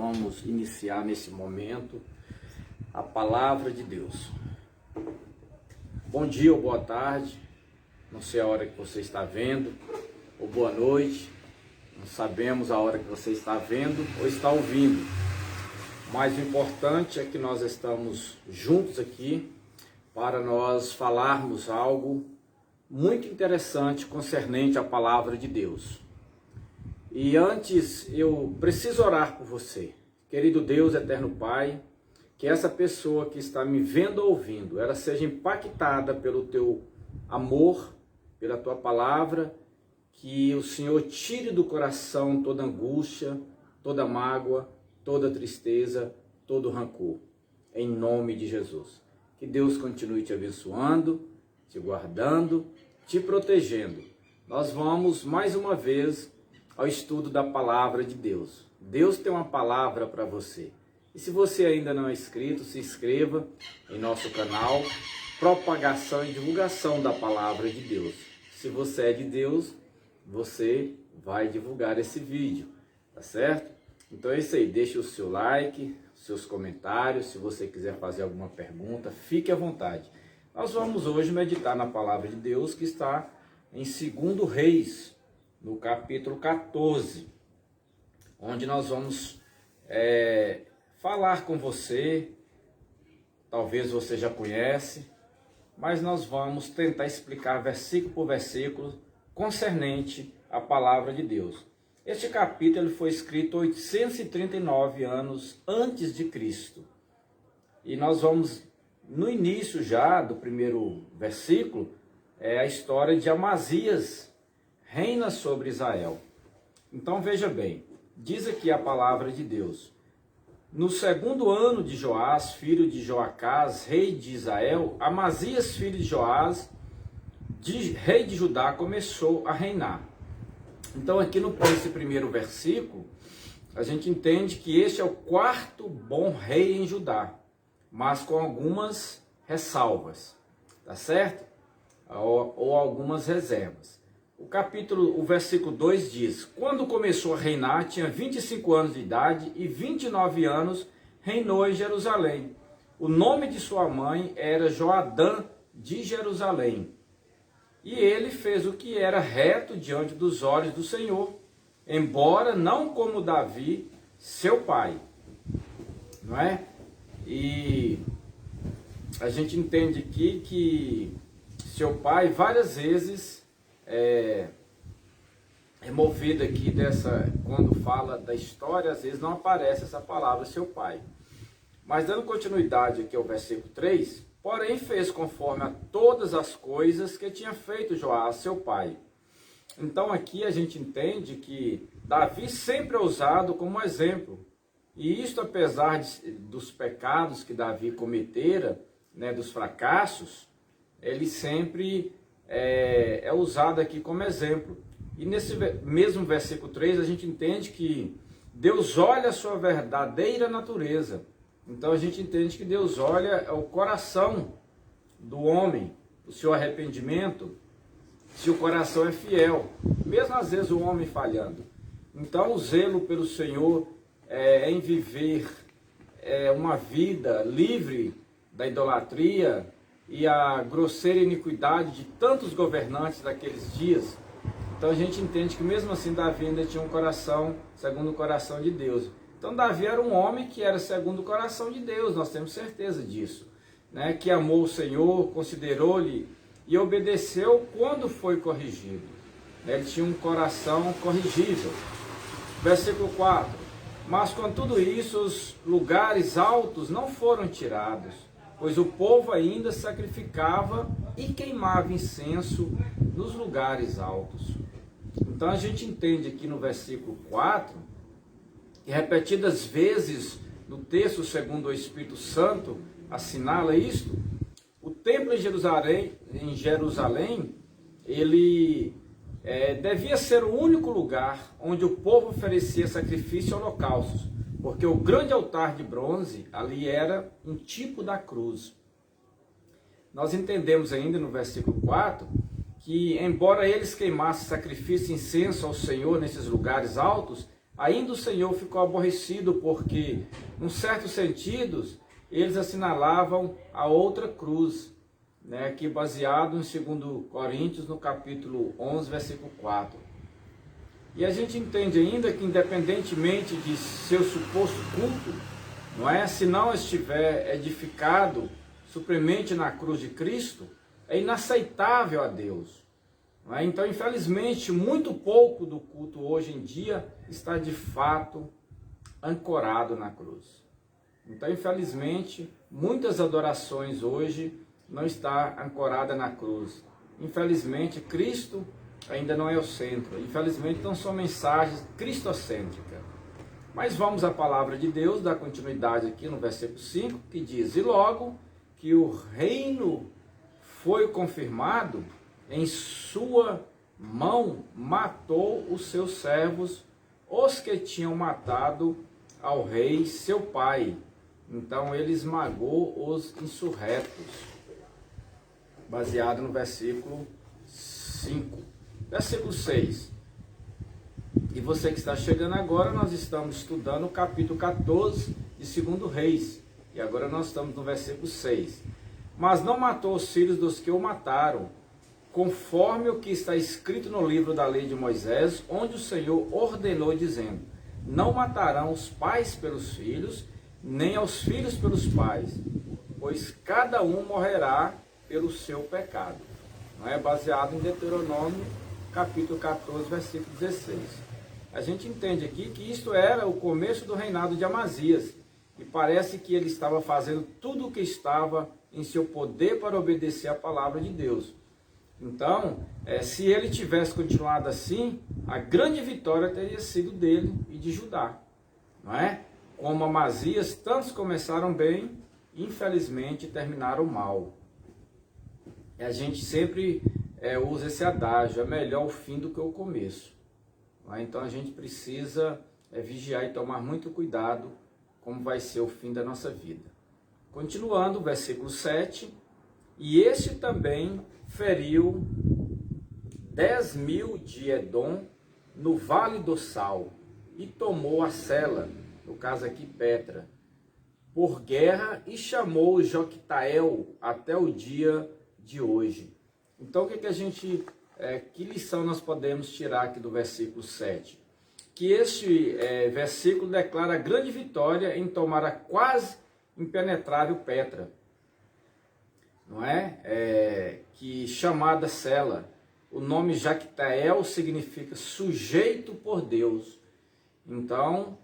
vamos iniciar nesse momento a palavra de Deus. Bom dia ou boa tarde, não sei a hora que você está vendo, ou boa noite, não sabemos a hora que você está vendo ou está ouvindo, mas o importante é que nós estamos juntos aqui para nós falarmos algo muito interessante concernente à palavra de Deus. E antes eu preciso orar por você, querido Deus, eterno Pai, que essa pessoa que está me vendo ou ouvindo, ela seja impactada pelo teu amor, pela tua palavra, que o Senhor tire do coração toda angústia, toda mágoa, toda tristeza, todo rancor, em nome de Jesus. Que Deus continue te abençoando, te guardando, te protegendo. Nós vamos mais uma vez ao estudo da palavra de Deus. Deus tem uma palavra para você. E se você ainda não é inscrito, se inscreva em nosso canal, propagação e divulgação da palavra de Deus. Se você é de Deus, você vai divulgar esse vídeo, tá certo? Então é isso aí, deixe o seu like, seus comentários, se você quiser fazer alguma pergunta, fique à vontade. Nós vamos hoje meditar na palavra de Deus que está em 2 Reis, no capítulo 14, onde nós vamos falar com você, talvez você já conhece, mas nós vamos tentar explicar versículo por versículo concernente à palavra de Deus. Este capítulo foi escrito 839 anos antes de Cristo. E nós vamos, no início já do primeiro versículo, a história de Amazias, reina sobre Israel. Então veja bem, diz aqui a palavra de Deus. No 2º ano de Joás, filho de Joacás, rei de Israel, Amazias, filho de Joás, rei de Judá, começou a reinar. Então aqui nesse primeiro versículo, a gente entende que este é o 4º bom rei em Judá, mas com algumas ressalvas, tá certo? Ou algumas reservas. O versículo 2 diz: quando começou a reinar, tinha 25 anos de idade e 29 anos reinou em Jerusalém. O nome de sua mãe era Joadã de Jerusalém. E ele fez o que era reto diante dos olhos do Senhor, embora não como Davi, seu pai. Não é? E a gente entende aqui que seu pai várias vezes é removido aqui quando fala da história, às vezes não aparece essa palavra seu pai. Mas dando continuidade aqui ao versículo 3, porém fez conforme a todas as coisas que tinha feito Joás, seu pai. Então aqui a gente entende que Davi sempre é usado como exemplo. E isto apesar dos pecados que Davi cometera, né, dos fracassos, ele sempre é usado aqui como exemplo. E nesse mesmo versículo 3 a gente entende que Deus olha a sua verdadeira natureza. Então a gente entende que Deus olha o coração do homem, o seu arrependimento, se o coração é fiel, mesmo às vezes o homem falhando. Então o zelo pelo Senhor em viver uma vida livre da idolatria e a grosseira iniquidade de tantos governantes daqueles dias. Então a gente entende que mesmo assim Davi ainda tinha um coração segundo o coração de Deus. Então Davi era um homem que era segundo o coração de Deus, nós temos certeza disso, né? Que amou o Senhor, considerou-lhe e obedeceu quando foi corrigido. Ele tinha um coração corrigível. Versículo 4. Mas com tudo isso os lugares altos não foram tirados, pois o povo ainda sacrificava e queimava incenso nos lugares altos. Então a gente entende aqui no versículo 4, que repetidas vezes no texto, segundo o Espírito Santo, assinala isto, o templo em Jerusalém, ele devia ser o único lugar onde o povo oferecia sacrifício e holocaustos, porque o grande altar de bronze ali era um tipo da cruz. Nós entendemos ainda no versículo 4, que embora eles queimassem sacrifício e incenso ao Senhor nesses lugares altos, ainda o Senhor ficou aborrecido, porque, em certos sentidos, eles assinalavam a outra cruz, né, aqui baseado em 2 Coríntios, no capítulo 11, versículo 4. E a gente entende ainda que, independentemente de seu suposto culto, não é, se não estiver edificado suprimente na cruz de Cristo, é inaceitável a Deus. Não é? Então, infelizmente, muito pouco do culto hoje em dia está de fato ancorado na cruz. Então, infelizmente, muitas adorações hoje não está ancorada na cruz. Infelizmente, Cristo ainda não é o centro. Infelizmente, não são mensagens cristocêntricas. Mas vamos à palavra de Deus, dar continuidade aqui no versículo 5, que diz: e logo que o reino foi confirmado, em sua mão matou os seus servos, os que tinham matado ao rei seu pai. Então ele esmagou os insurretos. Baseado no versículo 5. Versículo 6. E você que está chegando agora, nós estamos estudando o capítulo 14 de 2 Reis. E agora nós estamos no versículo 6. Mas não matou os filhos dos que o mataram, conforme o que está escrito no livro da lei de Moisés, onde o Senhor ordenou, dizendo: não matarão os pais pelos filhos, nem aos filhos pelos pais, pois cada um morrerá pelo seu pecado. Não é? Baseado em Deuteronômio, capítulo 14, versículo 16. A gente entende aqui que isto era o começo do reinado de Amazias, e parece que ele estava fazendo tudo o que estava em seu poder para obedecer à palavra de Deus. Então, se ele tivesse continuado assim, a grande vitória teria sido dele e de Judá, não é? Como Amazias, tantos começaram bem, infelizmente terminaram mal. E a gente sempre usa esse adágio: é melhor o fim do que o começo. Não é? Então a gente precisa vigiar e tomar muito cuidado como vai ser o fim da nossa vida. Continuando, versículo 7. E este também feriu 10.000 de Edom no vale do Sal, e tomou a Sela, no caso aqui Petra, por guerra, e chamou Joctael até o dia de hoje. Então, que lição nós podemos tirar aqui do versículo 7? Que este versículo declara a grande vitória em tomar a quase impenetrável Petra, não é? Que chamada Sela. O nome Joctael significa sujeito por Deus. Então,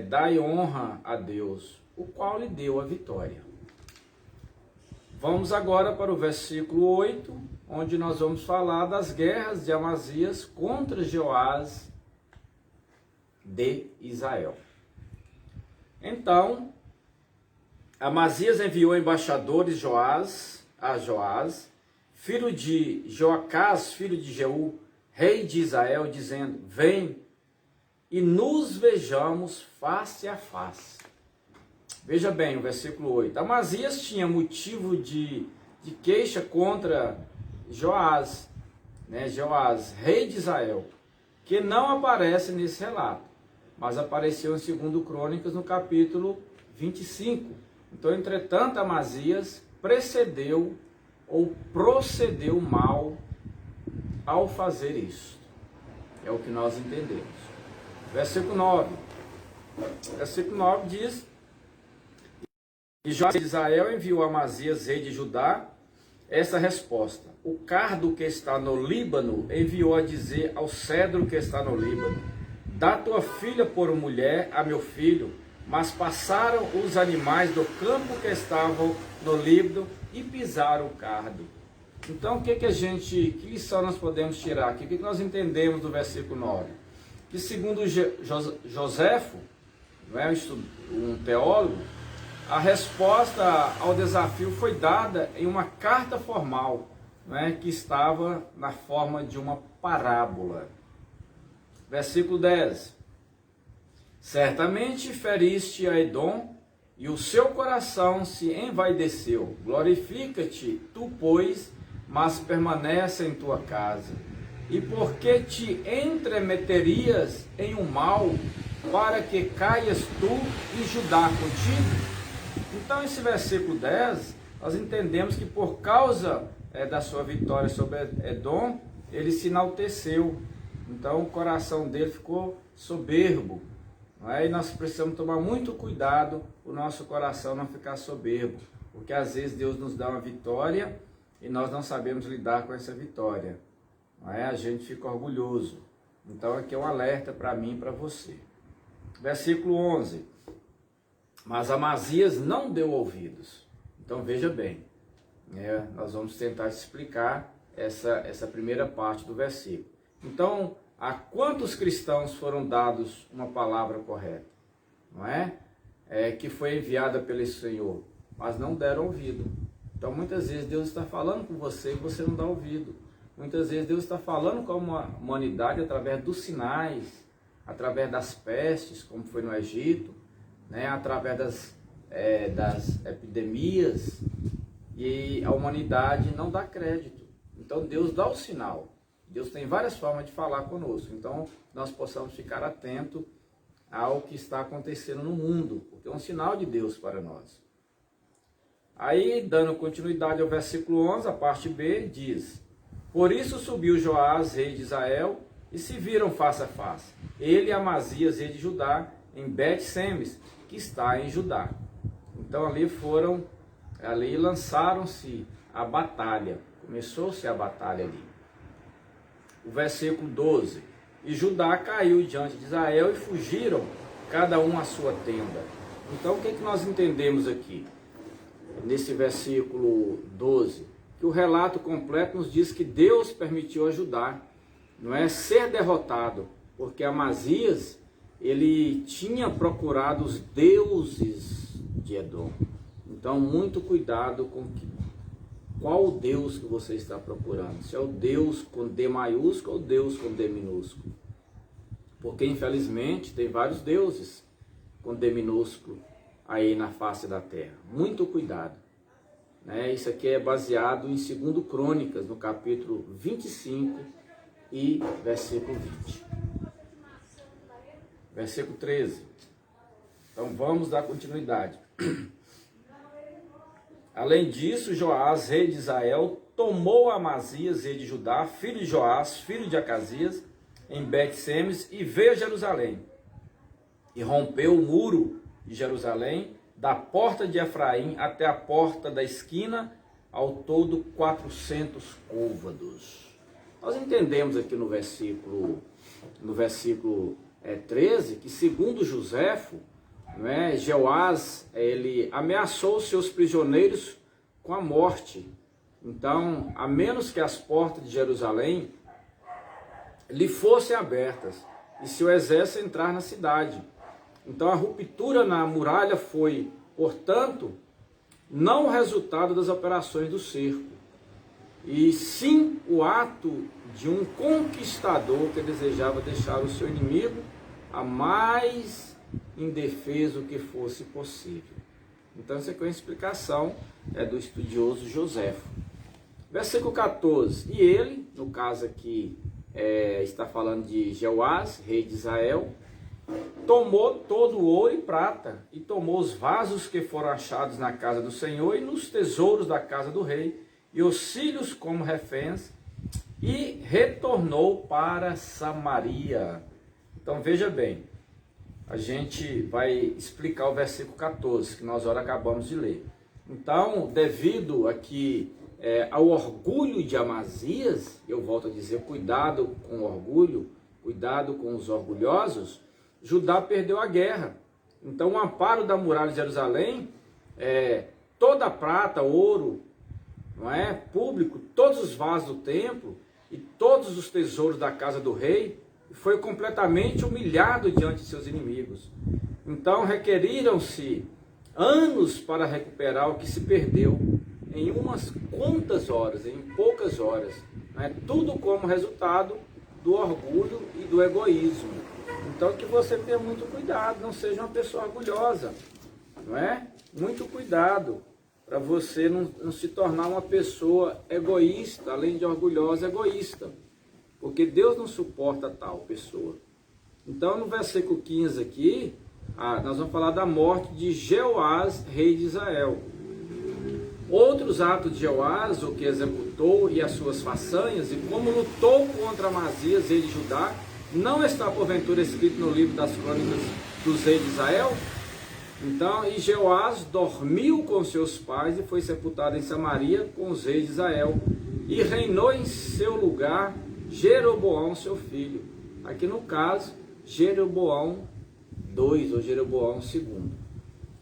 dai honra a Deus, o qual lhe deu a vitória. Vamos agora para o versículo 8, onde nós vamos falar das guerras de Amazias contra Joás de Israel. Então, Amazias enviou embaixadores a Joás, filho de Joacás, filho de Jeú, rei de Israel, dizendo: vem e nos vejamos face a face. Veja bem o versículo 8. Amazias tinha motivo de queixa contra Joás, né? Joás, rei de Israel, que não aparece nesse relato, mas apareceu em 2 Crônicas, no capítulo 25. Então, entretanto, Amazias procedeu mal ao fazer isso. É o que nós entendemos. Versículo 9. Versículo 9 diz: e Joás de Israel enviou a Amazias, rei de Judá, essa resposta: o cardo que está no Líbano enviou a dizer ao cedro que está no Líbano: dá tua filha por mulher a meu filho. Mas passaram os animais do campo que estavam no Líbano e pisaram o cardo. Então, que lição nós podemos tirar aqui? O que nós entendemos do versículo 9? Que segundo Joséfo, não é, um teólogo, a resposta ao desafio foi dada em uma carta formal, não é, que estava na forma de uma parábola. Versículo 10. Certamente feriste a Edom, e o seu coração se envaideceu. Glorifica-te, tu, pois, mas permanece em tua casa. E por que te entremeterias em um mal, para que caias tu e Judá contigo? Então, esse versículo 10, nós entendemos que por causa da sua vitória sobre Edom, ele se enalteceu. Então, o coração dele ficou soberbo. Não é? E nós precisamos tomar muito cuidado, o nosso coração não ficar soberbo. Porque às vezes Deus nos dá uma vitória e nós não sabemos lidar com essa vitória. Não é? A gente fica orgulhoso. Então, aqui é um alerta para mim e para você. Versículo 11. Mas Amazias não deu ouvidos. Então veja bem, nós vamos tentar explicar essa primeira parte do versículo. Então, a quantos cristãos foram dados uma palavra correta? Não é? Que foi enviada pelo Senhor, mas não deram ouvido. Então muitas vezes Deus está falando com você e você não dá ouvido. Muitas vezes Deus está falando com a humanidade através dos sinais, através das pestes, como foi no Egito, né? Através das epidemias, e a humanidade não dá crédito. Então Deus dá o sinal. Deus tem várias formas de falar conosco. Então nós possamos ficar atentos ao que está acontecendo no mundo, porque é um sinal de Deus para nós. Aí, dando continuidade ao versículo 11, a parte B, diz: Por isso subiu Joás, rei de Israel, e se viram face a face, ele e Amazias, rei de Judá, em Bet-Semes, que está em Judá. Então ali lançaram-se a batalha, começou-se a batalha ali. O versículo 12: E Judá caiu diante de Israel e fugiram, cada um à sua tenda. Então o que nós entendemos aqui? Nesse versículo 12, que o relato completo nos diz que Deus permitiu a Judá, não é, ser derrotado, porque Amazias, ele tinha procurado os deuses de Edom. Então, muito cuidado com qual Deus que você está procurando. Se é o Deus com D maiúsculo ou Deus com D minúsculo. Porque, infelizmente, tem vários deuses com D minúsculo aí na face da terra. Muito cuidado. Né? Isso aqui é baseado em 2 Crônicas, no capítulo 25 e versículo 20. Versículo 13. Então vamos dar continuidade. Além disso, Joás, rei de Israel, tomou Amazias, rei de Judá, filho de Joás, filho de Acasias, em Bet-Semes, e veio a Jerusalém. E rompeu o muro de Jerusalém, da porta de Efraim até a porta da esquina, ao todo 400 côvados. Nós entendemos aqui no versículo 13, que segundo Joséfo, Jeoás, ele ameaçou os seus prisioneiros com a morte. Então, a menos que as portas de Jerusalém lhe fossem abertas e seu exército entrar na cidade. Então, a ruptura na muralha foi, portanto, não o resultado das operações do cerco, e sim o ato de um conquistador que desejava deixar o seu inimigo a mais indefeso que fosse possível. Então, essa aqui é uma explicação do estudioso Joséfo. Versículo 14. E ele, no caso aqui, está falando de Jeoás, rei de Israel, tomou todo o ouro e prata, e tomou os vasos que foram achados na casa do Senhor e nos tesouros da casa do rei, e os filhos como reféns, e retornou para Samaria. Então veja bem, a gente vai explicar o versículo 14, que nós agora acabamos de ler. Então, devido aqui ao orgulho de Amazias, eu volto a dizer, cuidado com o orgulho, cuidado com os orgulhosos, Judá perdeu a guerra. Então, o amparo da muralha de Jerusalém, toda a prata, ouro, público, todos os vasos do templo e todos os tesouros da casa do rei, foi completamente humilhado diante de seus inimigos. Então, requeriram-se anos para recuperar o que se perdeu em umas quantas horas, em poucas horas. Tudo como resultado do orgulho e do egoísmo. Então, que você tenha muito cuidado, não seja uma pessoa orgulhosa, Muito cuidado para você não se tornar uma pessoa egoísta, além de orgulhosa, egoísta. porque Deus não suporta tal pessoa. Então, no versículo 15 aqui, nós vamos falar da morte de Jeoás, rei de Israel. Outros atos de Jeoás, o que executou e as suas façanhas, e como lutou contra Amazias, rei de Judá, não está porventura escrito no livro das crônicas dos reis de Israel? Então, e Jeoás dormiu com seus pais e foi sepultado em Samaria com os reis de Israel, e reinou em seu lugar Jeroboão, seu filho. Aqui no caso, Jeroboão II, ou Jeroboão II.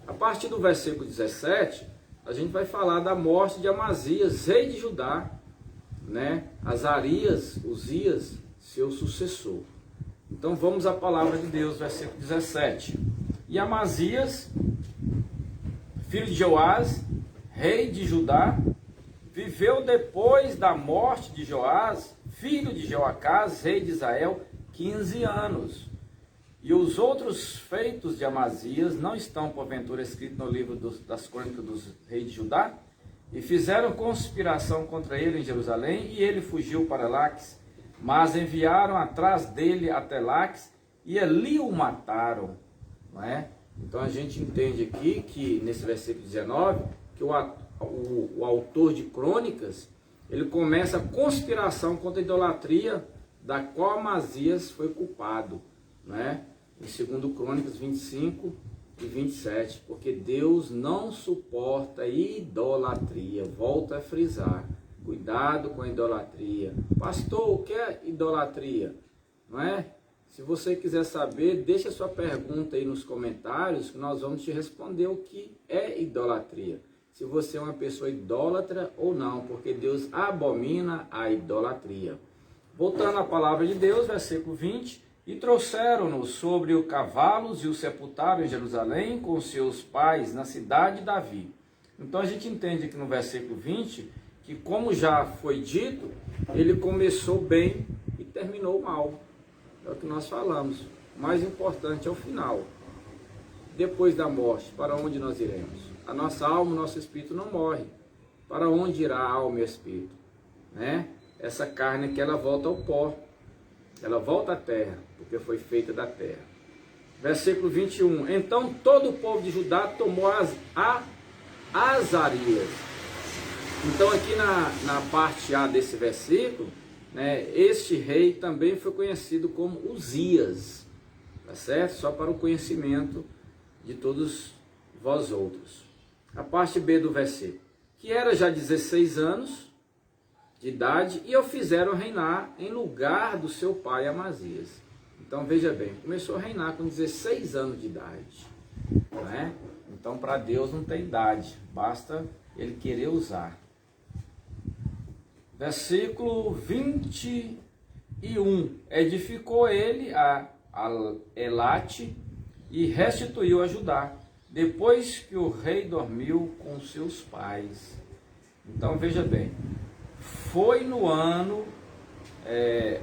A partir do versículo 17, a gente vai falar da morte de Amazias, rei de Judá, né? Azarias, Uzias, seu sucessor. Então vamos à palavra de Deus, versículo 17. E Amazias, filho de Joás, rei de Judá, viveu depois da morte de Joás, filho de Jeoacás, rei de Israel, 15 anos. E os outros feitos de Amazias não estão, porventura, escritos no livro das crônicas dos reis de Judá? E fizeram conspiração contra ele em Jerusalém, e ele fugiu para Laques, mas enviaram atrás dele até Laques, e ali o mataram. Não é? Então a gente entende aqui que, nesse versículo 19, que o autor de crônicas, ele começa a conspiração contra a idolatria, da qual Amazias foi culpado, não é? Em 2 Crônicas 25 e 27, porque Deus não suporta idolatria. Volto a frisar, cuidado com a idolatria. Pastor, o que é idolatria? Não é? Se você quiser saber, deixa sua pergunta aí nos comentários, que nós vamos te responder o que é idolatria. Se você é uma pessoa idólatra ou não, porque Deus abomina a idolatria. Voltando à palavra de Deus, versículo 20, e trouxeram-no sobre os cavalos e o sepultaram em Jerusalém com seus pais na cidade de Davi. Então a gente entende aqui no versículo 20, que como já foi dito, ele começou bem e terminou mal. É o que nós falamos. O mais importante é o final. Depois da morte, para onde nós iremos? A nossa alma, o nosso espírito não morre. Para onde irá a alma e o espírito? Né? Essa carne aqui, ela volta ao pó. Ela volta à terra, porque foi feita da terra. Versículo 21. Então todo o povo de Judá tomou Azarias. Então aqui na parte A desse versículo, né, este rei também foi conhecido como Uzias. Tá certo? Só para o conhecimento de todos vós outros. A parte B do versículo. Que era já 16 anos de idade, e o fizeram reinar em lugar do seu pai Amazias. Então veja bem, começou a reinar com 16 anos de idade. Não é? Então para Deus não tem idade, basta ele querer usar. Versículo 21. Edificou ele a Elate e restituiu a Judá, depois que o rei dormiu com seus pais. Então veja bem, foi no ano,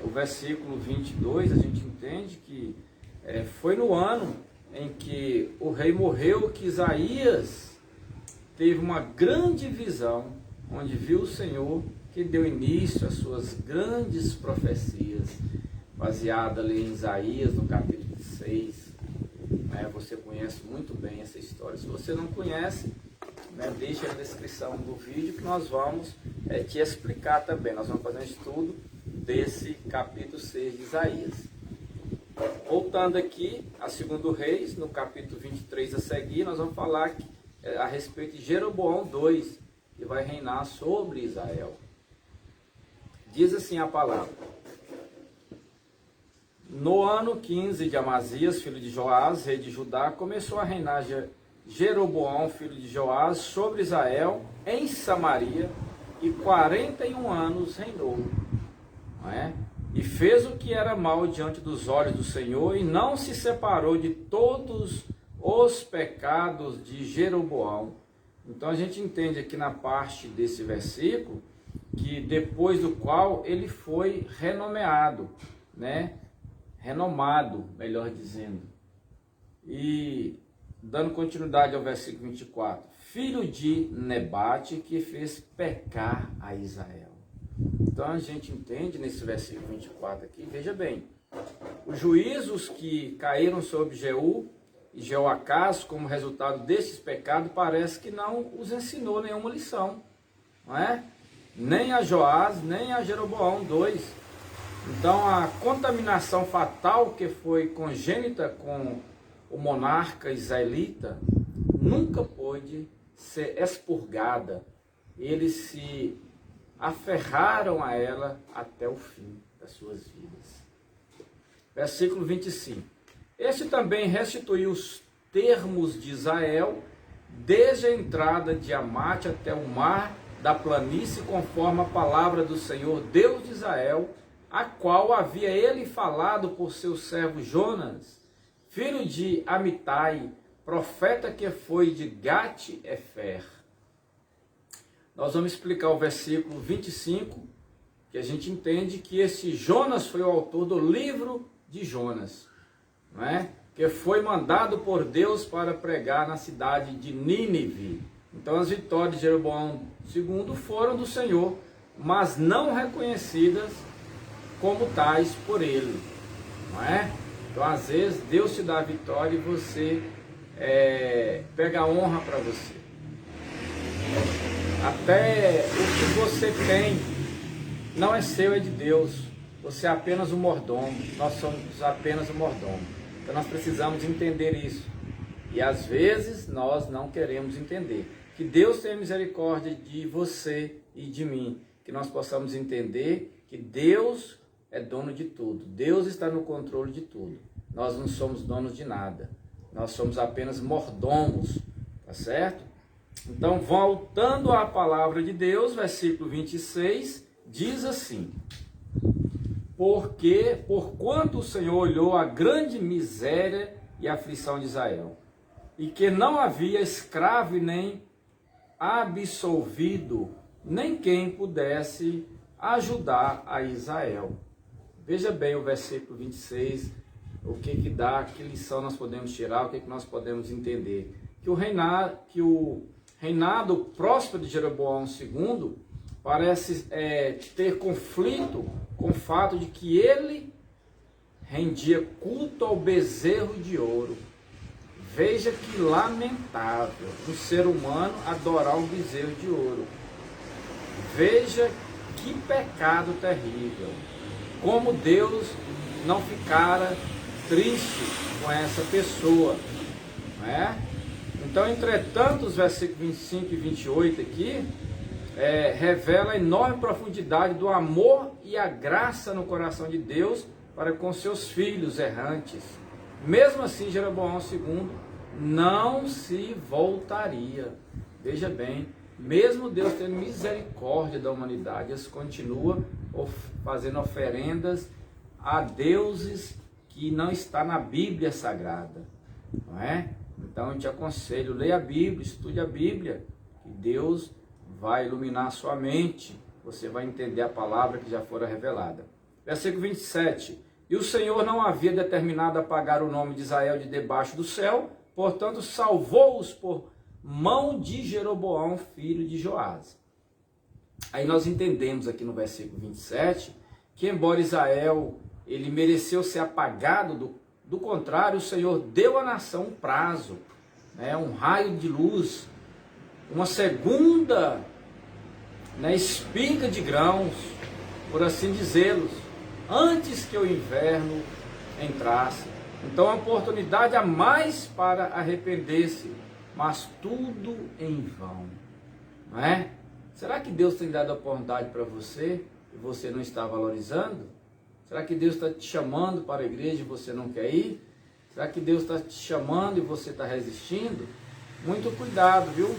o versículo 22, a gente entende que foi no ano em que o rei morreu, que Isaías teve uma grande visão, onde viu o Senhor, que deu início às suas grandes profecias, baseada ali em Isaías, no capítulo 6. Você conhece muito bem essa história. Se você não conhece, deixa na descrição do vídeo que nós vamos te explicar também. Nós vamos fazer um estudo desse capítulo 6 de Isaías. Voltando aqui a 2 Reis, no capítulo 23 a seguir, nós vamos falar a respeito de Jeroboão II, que vai reinar sobre Israel. Diz assim a palavra: no ano 15 de Amazias, filho de Joás, rei de Judá, começou a reinar Jeroboão, filho de Joás, sobre Israel, em Samaria, e 41 anos reinou. Não é? E fez o que era mal diante dos olhos do Senhor, e não se separou de todos os pecados de Jeroboão. Então a gente entende aqui na parte desse versículo, que depois do qual ele foi renomeado, né? Renomado, melhor dizendo. E dando continuidade ao versículo 24, filho de Nebate, que fez pecar a Israel. Então a gente entende nesse versículo 24 aqui, veja bem, os juízos que caíram sobre Jeú e Jeoacás como resultado desses pecados, parece que não os ensinou nenhuma lição, não é? Nem a Joás, nem a Jeroboão II. Então a contaminação fatal que foi congênita com o monarca israelita nunca pôde ser expurgada. Eles se aferraram a ela até o fim das suas vidas. Versículo 25. Este também restituiu os termos de Israel, desde a entrada de Amate até o mar da planície, conforme a palavra do Senhor, Deus de Israel, a qual havia ele falado por seu servo Jonas, filho de Amitai, profeta que foi de Gat-Efer. Nós vamos explicar o versículo 25, que a gente entende que esse Jonas foi o autor do livro de Jonas, não é? Que foi mandado por Deus para pregar na cidade de Nínive. Então as vitórias de Jeroboão II foram do Senhor, mas não reconhecidas como tais por ele, não é? Então às vezes Deus te dá a vitória e você pega a honra para você. Até o que você tem não é seu, é de Deus. Você é apenas um mordomo, nós somos apenas um mordomo. Então nós precisamos entender isso. E às vezes nós não queremos entender. Que Deus tenha misericórdia de você e de mim. Que nós possamos entender que Deus é dono de tudo. Deus está no controle de tudo. Nós não somos donos de nada. Nós somos apenas mordomos. Tá certo? Então, voltando à palavra de Deus, versículo 26, diz assim: porquanto o Senhor olhou a grande miséria e aflição de Israel, e que não havia escravo nem absolvido, nem quem pudesse ajudar a Israel. Veja bem o versículo 26, o que dá, que lição nós podemos tirar, o que nós podemos entender. Que o reinado próspero de Jeroboão II parece ter conflito com o fato de que ele rendia culto ao bezerro de ouro. Veja que lamentável um ser humano adorar um bezerro de ouro. Veja que pecado terrível. Como Deus não ficara triste com essa pessoa, não é? Então, entretanto, os versículos 25 e 28 aqui revela a enorme profundidade do amor e a graça no coração de Deus para com seus filhos errantes. Mesmo assim, Jeroboão II não se voltaria. Veja bem, mesmo Deus tendo misericórdia da humanidade, eles continuam fazendo oferendas a deuses que não está na Bíblia Sagrada, não é? Então eu te aconselho, leia a Bíblia, estude a Bíblia, que Deus vai iluminar a sua mente, você vai entender a palavra que já fora revelada. Versículo 27, e o Senhor não havia determinado apagar o nome de Israel de debaixo do céu, portanto salvou-os por mão de Jeroboão, filho de Joás. Aí nós entendemos aqui no versículo 27, que embora Israel ele mereceu ser apagado, do contrário, o Senhor deu à nação um prazo, um raio de luz, uma segunda espiga de grãos, por assim dizê-los, antes que o inverno entrasse. Então, uma oportunidade a mais para arrepender-se, mas tudo em vão, não é? Será que Deus tem dado a oportunidade para você e você não está valorizando? Será que Deus está te chamando para a igreja e você não quer ir? Será que Deus está te chamando e você está resistindo? Muito cuidado, viu?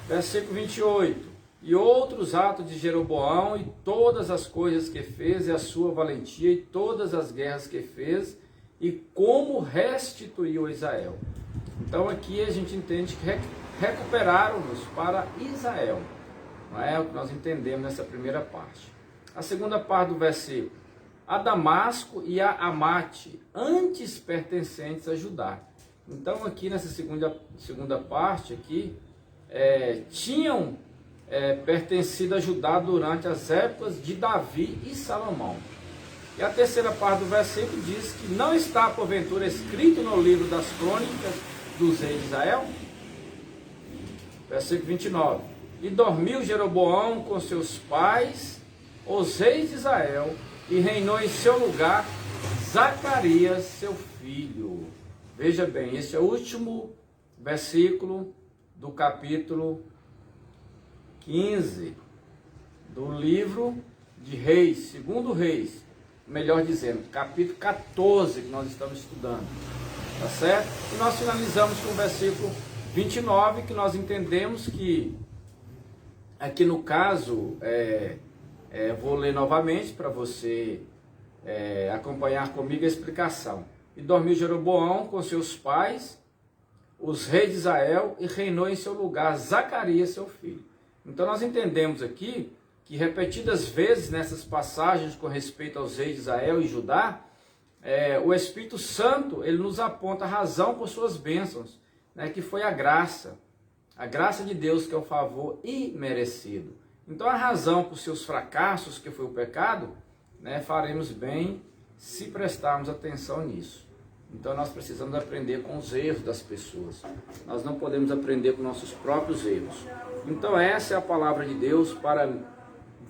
Versículo 28. E outros atos de Jeroboão e todas as coisas que fez, e a sua valentia e todas as guerras que fez, e como restituiu a Israel. Então aqui a gente entende que recuperaram-nos para Israel. Não é o que nós entendemos nessa primeira parte. A segunda parte do versículo, a Damasco e a Amate, antes pertencentes a Judá. Então aqui nessa segunda parte aqui, tinham pertencido a Judá durante as épocas de Davi e Salomão. E a terceira parte do versículo diz que não está porventura escrito no livro das crônicas dos reis de Israel? Versículo 29. E dormiu Jeroboão com seus pais, os reis de Israel, e reinou em seu lugar Zacarias, seu filho. Veja bem, esse é o último versículo do capítulo 15 do livro de Reis, segundo Reis, melhor dizendo, capítulo 14 que nós estamos estudando, tá certo? E nós finalizamos com o versículo 29, que nós entendemos que, aqui no caso, vou ler novamente para você acompanhar comigo a explicação. E dormiu Jeroboão com seus pais, os reis de Israel, e reinou em seu lugar Zacarias, seu filho. Então nós entendemos aqui que repetidas vezes nessas passagens com respeito aos reis de Israel e Judá, o Espírito Santo ele nos aponta a razão por suas bênçãos, né, que foi a graça de Deus, que é o favor imerecido. Então a razão por seus fracassos, que foi o pecado, né, faremos bem se prestarmos atenção nisso. Então nós precisamos aprender com os erros das pessoas. Nós não podemos aprender com nossos próprios erros. Então essa é a palavra de Deus para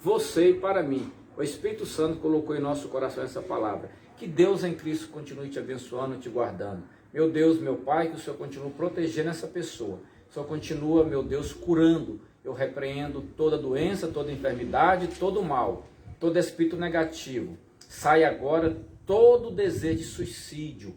você e para mim. O Espírito Santo colocou em nosso coração essa palavra. Que Deus em Cristo continue te abençoando, te guardando. Meu Deus, meu Pai, que o Senhor continue protegendo essa pessoa. O Senhor continua, meu Deus, curando. Eu repreendo toda doença, toda enfermidade, todo mal, todo espírito negativo. Sai agora todo desejo de suicídio.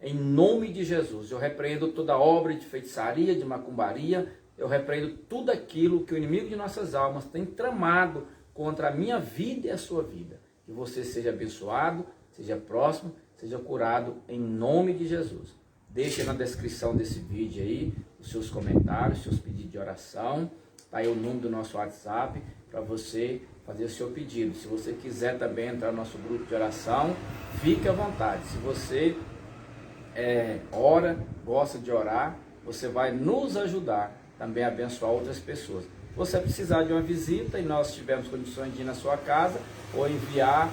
Em nome de Jesus, eu repreendo toda obra de feitiçaria, de macumbaria, eu repreendo tudo aquilo que o inimigo de nossas almas tem tramado contra a minha vida e a sua vida. Que você seja abençoado, seja próximo, seja curado em nome de Jesus. Deixe na descrição desse vídeo aí os seus comentários, seus pedidos de oração. Está aí o número do nosso WhatsApp para você fazer o seu pedido. Se você quiser também entrar no nosso grupo de oração, fique à vontade. Se você ora, gosta de orar, você vai nos ajudar também a abençoar outras pessoas. Se você precisar de uma visita e nós tivermos condições de ir na sua casa ou enviar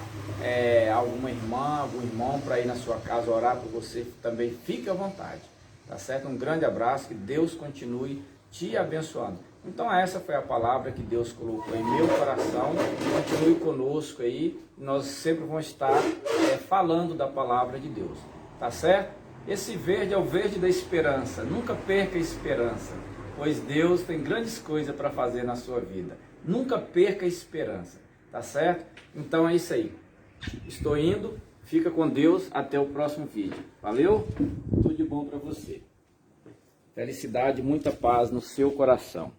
alguma irmã, algum irmão para ir na sua casa orar por você, também fique à vontade, tá certo? Um grande abraço, que Deus continue te abençoando. Então essa foi a palavra que Deus colocou em meu coração. Continue conosco aí, nós sempre vamos estar falando da palavra de Deus, tá certo? Esse verde é o verde da esperança. Nunca perca a esperança, pois Deus tem grandes coisas para fazer na sua vida. Nunca perca a esperança, tá certo? Então é isso aí. Estou indo, fica com Deus, até o próximo vídeo. Valeu? Tudo de bom para você. Felicidade, muita paz no seu coração.